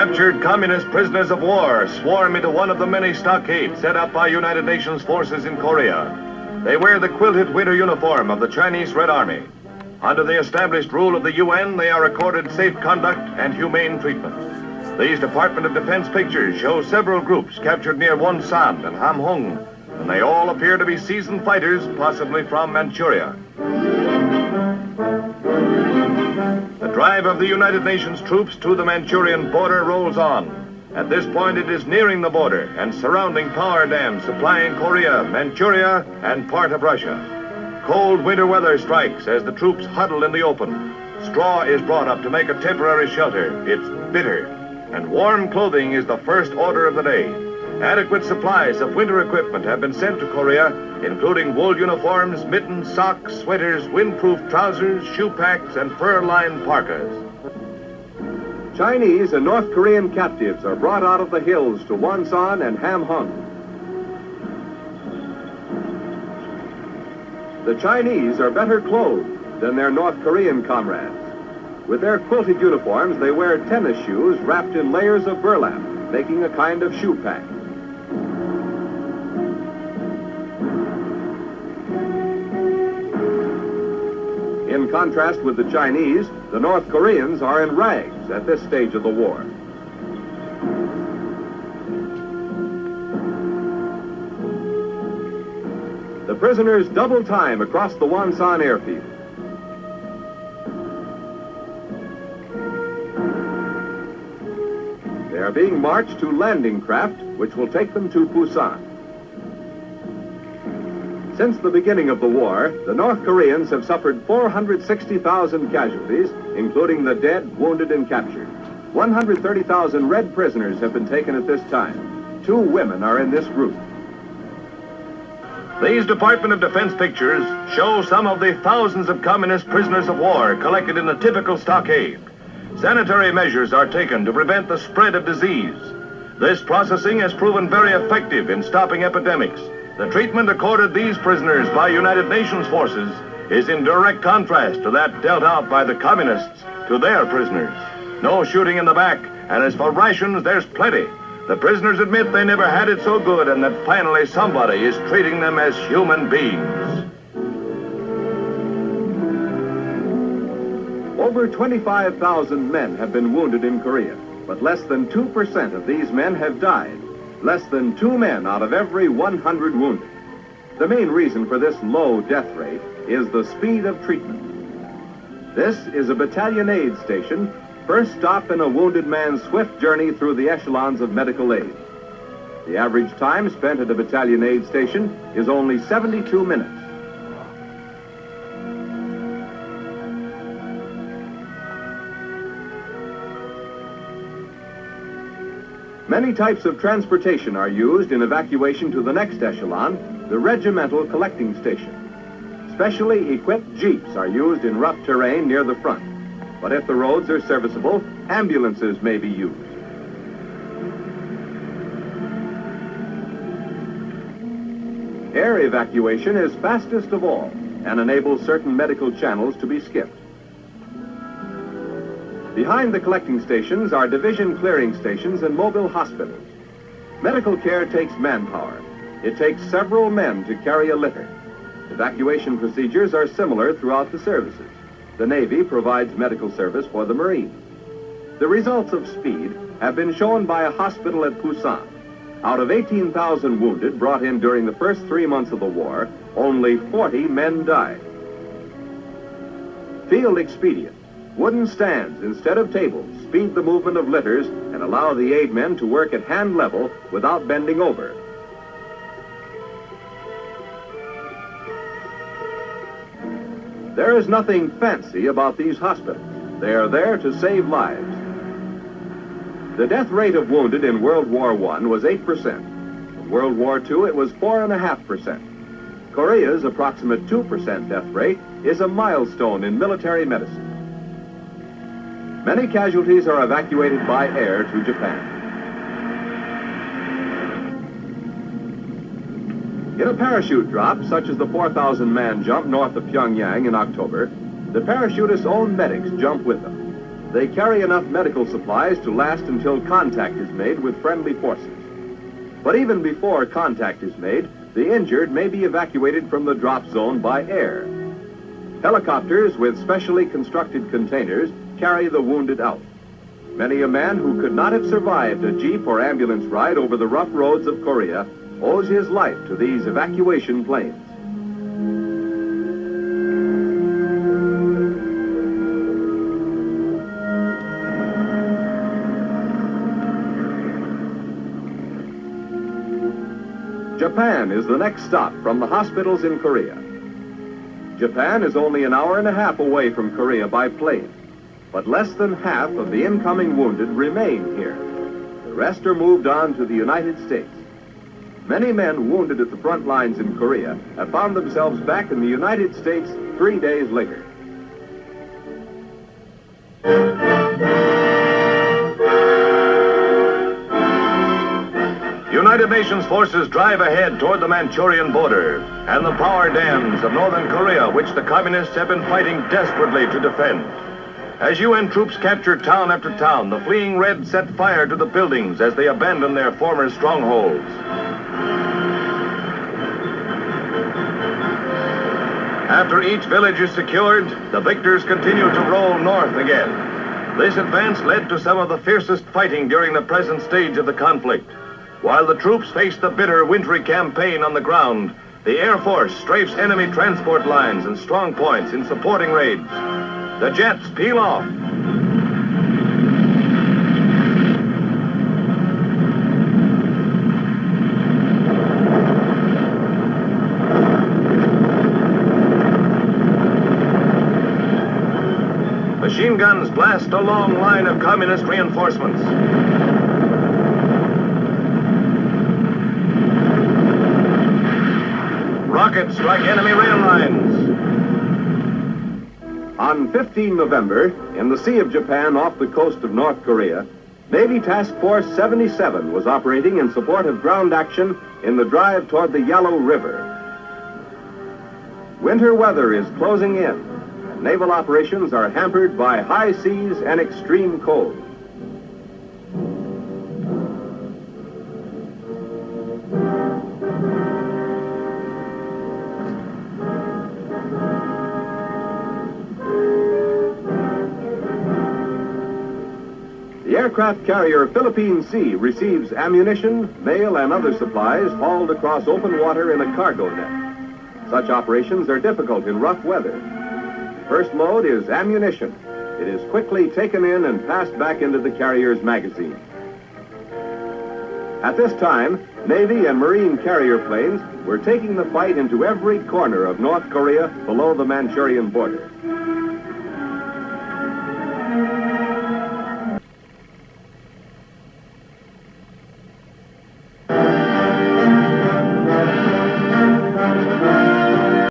Captured communist prisoners of war swarm into one of the many stockades set up by United Nations forces in Korea. They wear the quilted winter uniform of the Chinese Red Army. Under the established rule of the UN, they are accorded safe conduct and humane treatment. These Department of Defense pictures show several groups captured near Wonsan and Hamhung, and they all appear to be seasoned fighters, possibly from Manchuria. The drive of the United Nations troops to the Manchurian border rolls on. At this point, it is nearing the border and surrounding power dams supplying Korea, Manchuria, and part of Russia. Cold winter weather strikes as the troops huddle in the open. Straw is brought up to make a temporary shelter. It's bitter, and warm clothing is the first order of the day. Adequate supplies of winter equipment have been sent to Korea, including wool uniforms, mittens, socks, sweaters, windproof trousers, shoe packs, and fur-lined parkas. Chinese and North Korean captives are brought out of the hills to Wonsan and Hamhung. The Chinese are better clothed than their North Korean comrades. With their quilted uniforms, they wear tennis shoes wrapped in layers of burlap, making a kind of shoe pack. In contrast with the Chinese, the North Koreans are in rags at this stage of the war. The prisoners double time across the Wonsan airfield. They are being marched to landing craft, which will take them to Busan. Since the beginning of the war, the North Koreans have suffered 460,000 casualties, including the dead, wounded, and captured. 130,000 Red prisoners have been taken at this time. 2 women are in this group. These Department of Defense pictures show some of the thousands of communist prisoners of war collected in a typical stockade. Sanitary measures are taken to prevent the spread of disease. This processing has proven very effective in stopping epidemics. The treatment accorded these prisoners by United Nations forces is in direct contrast to that dealt out by the communists to their prisoners. No shooting in the back, and as for rations, there's plenty. The prisoners admit they never had it so good and that finally somebody is treating them as human beings. Over 25,000 men have been wounded in Korea, but less than 2% of these men have died. Less than 2 men out of every 100 wounded. The main reason for this low death rate is the speed of treatment. This is a battalion aid station, first stop in a wounded man's swift journey through the echelons of medical aid. The average time spent at a battalion aid station is only 72 minutes. Many types of transportation are used in evacuation to the next echelon, the regimental collecting station. Specially equipped jeeps are used in rough terrain near the front. But if the roads are serviceable, ambulances may be used. Air evacuation is fastest of all and enables certain medical channels to be skipped. Behind the collecting stations are division clearing stations and mobile hospitals. Medical care takes manpower. It takes several men to carry a litter. Evacuation procedures are similar throughout the services. The Navy provides medical service for the Marines. The results of speed have been shown by a hospital at Busan. Out of 18,000 wounded brought in during the first 3 months of the war, only 40 men died. Field expedient. Wooden stands instead of tables speed the movement of litters and allow the aid men to work at hand level without bending over. There is nothing fancy about these hospitals. They are there to save lives. The death rate of wounded in World War I was 8%. In World War II, it was 4.5%. Korea's approximate 2% death rate is a milestone in military medicine. Many casualties are evacuated by air to Japan. In a parachute drop, such as the 4,000-man jump north of Pyongyang in October, the parachutists' own medics jump with them. They carry enough medical supplies to last until contact is made with friendly forces. But even before contact is made, the injured may be evacuated from the drop zone by air. Helicopters with specially constructed containers carry the wounded out. Many a man who could not have survived a jeep or ambulance ride over the rough roads of Korea owes his life to these evacuation planes. Japan is the next stop from the hospitals in Korea. Japan is only an hour and a half away from Korea by plane, but less than half of the incoming wounded remain here. The rest are moved on to the United States. Many men wounded at the front lines in Korea have found themselves back in the United States 3 days later. United Nations forces drive ahead toward the Manchurian border and the power dams of northern Korea, which the communists have been fighting desperately to defend. As UN troops capture town after town, the fleeing Reds set fire to the buildings as they abandon their former strongholds. After each village is secured, the victors continue to roll north again. This advance led to some of the fiercest fighting during the present stage of the conflict. While the troops face the bitter, wintry campaign on the ground, the Air Force strafes enemy transport lines and strong points in supporting raids. The jets peel off. Machine guns blast a long line of communist reinforcements. Rockets strike enemy rail lines. On 15 November, in the Sea of Japan off the coast of North Korea, Navy Task Force 77 was operating in support of ground action in the drive toward the Yellow River. Winter weather is closing in, and naval operations are hampered by high seas and extreme cold. The aircraft carrier Philippine Sea receives ammunition, mail, and other supplies hauled across open water in a cargo net. Such operations are difficult in rough weather. First load is ammunition. It is quickly taken in and passed back into the carrier's magazine. At this time, Navy and Marine carrier planes were taking the fight into every corner of North Korea below the Manchurian border.